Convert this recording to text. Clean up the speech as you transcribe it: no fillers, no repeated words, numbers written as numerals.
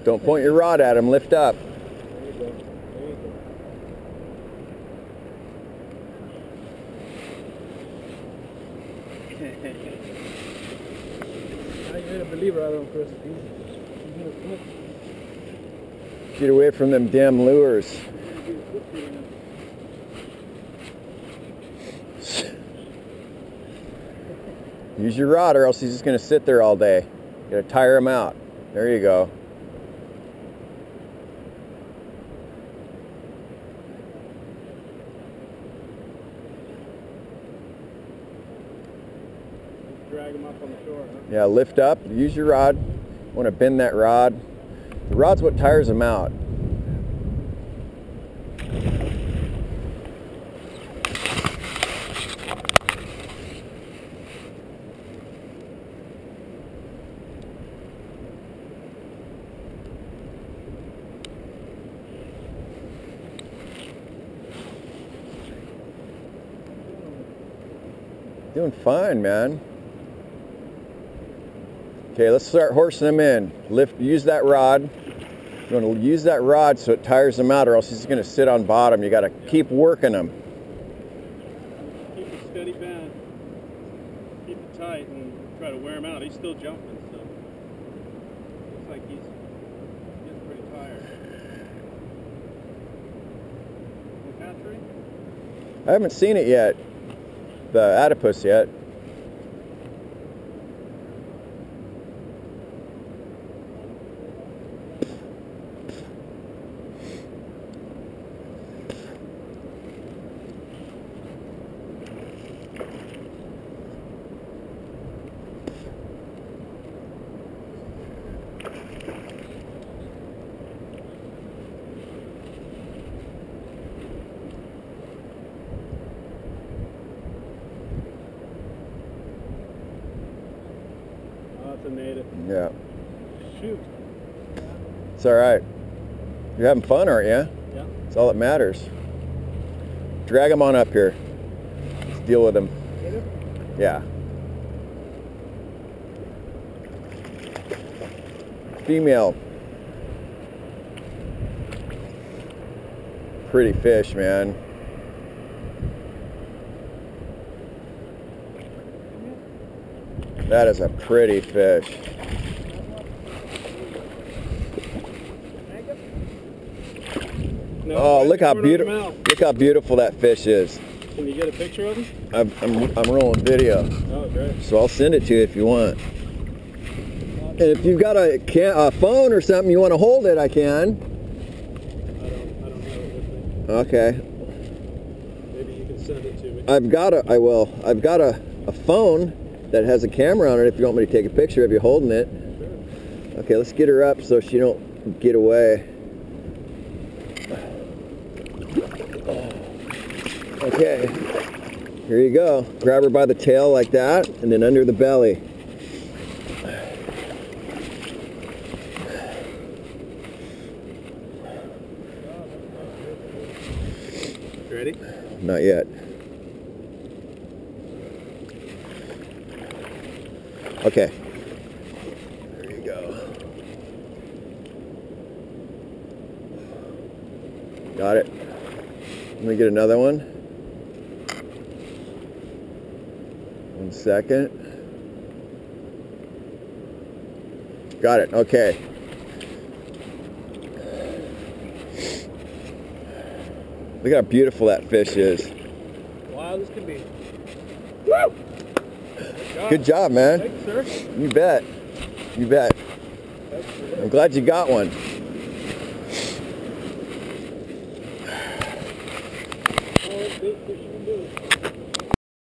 Don't point your rod at him, lift up. There you go. There you go. Now you're a believer out of Chris. Get away from them damn lures. Use your rod or else he's just going to sit there all day. You got to tire him out. There you go. Drag him up on the shore, huh? Yeah, lift up. Use your rod. You want to bend that rod. The rod's what tires him out. Doing fine, man. Okay, let's start horsing him in. Use that rod. You want to use that rod so it tires him out, or else he's going to sit on bottom. You got to keep working him. Keep it steady bend. Keep it tight and try to wear him out. He's still jumping, so looks like he's getting pretty tired. Hatchery? I haven't seen it yet. The adipose yet. A native. Yeah. Shoot. It's all right. You're having fun, aren't you? Yeah. That's all that matters. Drag him on up here. Let's deal with him. Yeah. Female. Pretty fish, man. That is a pretty fish. No, Oh, look how beautiful that fish is. Can you get a picture of him? I'm rolling video. Oh, great. So I'll send it to you if you want. And if you've got a phone or something you want to hold it, I can. I don't have it with me. Okay. Maybe you can send it to me. I will. I've got a phone that has a camera on it if you want me to take a picture of you holding it. Sure. Okay, let's get her up so she don't get away. Okay, here you go. Grab her by the tail like that, and then under the belly. Ready? Not yet. Okay. There you go. Got it. Let me get another one. 1 second. Got it. Okay. Look how beautiful that fish is. Wild as can be. Woo! Good job, man. Thank you, sir. You bet. You bet. I'm glad you got one.